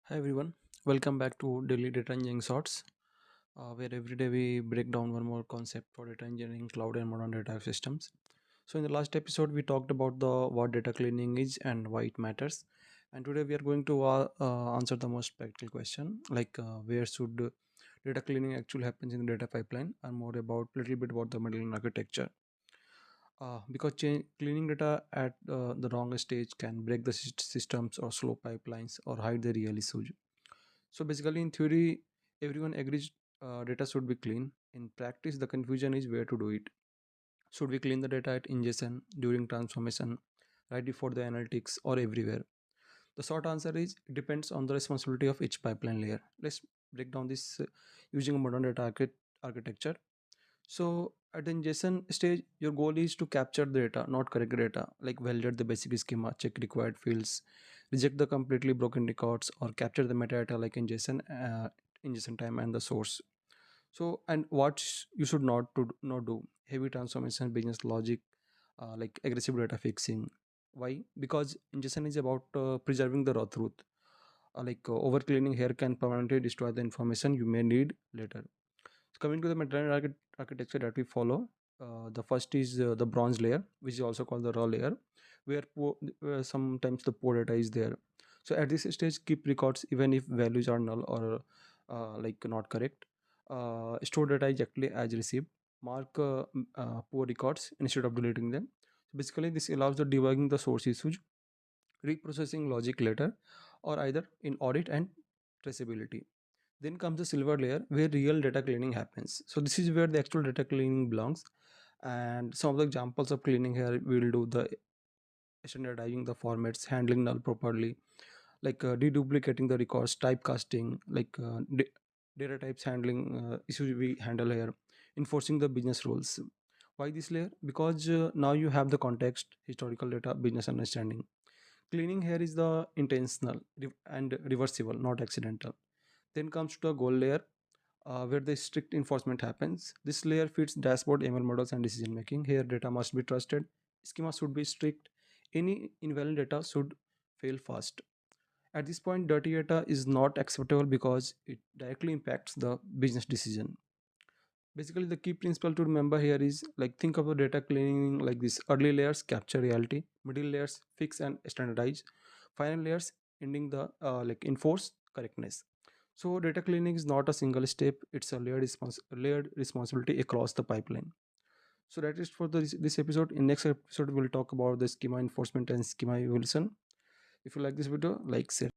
Hi everyone, welcome back to Daily Data Engineering Shorts, where every day we break down one more concept for data engineering, cloud, and modern data systems. So, in the last episode, we talked about the what data cleaning is and why it matters. And today we are going to answer the most practical question, like where should data cleaning actually happens in the data pipeline, and more about little bit about the middle architecture. Because cleaning data at the wrong stage can break the systems or slow pipelines or hide the real issues. So basically, in theory, everyone agrees data should be clean. In practice, the confusion is where to do it. Should we clean the data at ingestion, during transformation, right before the analytics, or everywhere? The short answer is it depends on the responsibility of each pipeline layer. Let's break down this using a modern data architecture. So at the ingestion stage, your goal is to capture the data, not correct the data, like validate the basic schema, check required fields, reject the completely broken records, or capture the metadata like ingestion time and the source. So and what you should not do heavy transformation, business logic, like aggressive data fixing. Why? Because ingestion is about preserving the raw truth. Over cleaning here can permanently destroy the information you may need later. Coming to the material architecture that we follow, the first is the bronze layer, which is also called the raw layer, where sometimes the poor data is there. So at this stage, keep records even if values are null or like not correct. Store data is actually as received. Mark poor records instead of deleting them. Basically, this allows the debugging the source issues, reprocessing logic later, or either in audit and traceability. Then comes the silver layer where real data cleaning happens. So this is where the actual data cleaning belongs. And some of the examples of cleaning here, we'll do the standardizing the formats, handling null properly, like deduplicating the records, typecasting, like data types handling issues we handle here, enforcing the business rules. Why this layer? Because now you have the context, historical data, business understanding. Cleaning here is the intentional and reversible, not accidental. Then comes to a goal layer, where the strict enforcement happens. This layer fits dashboard, ML models, and decision making. Here, data must be trusted, schema should be strict, any invalid data should fail fast. At this point, dirty data is not acceptable because it directly impacts the business decision. Basically, the key principle to remember here is like think of the data cleaning like this: early layers capture reality, middle layers fix and standardize, final layers ending the like enforce correctness. So data cleaning is not a single step; it's a layered responsibility across the pipeline. So that is for this episode. In next episode, we'll talk about the schema enforcement and schema evolution. If you like this video, like, share.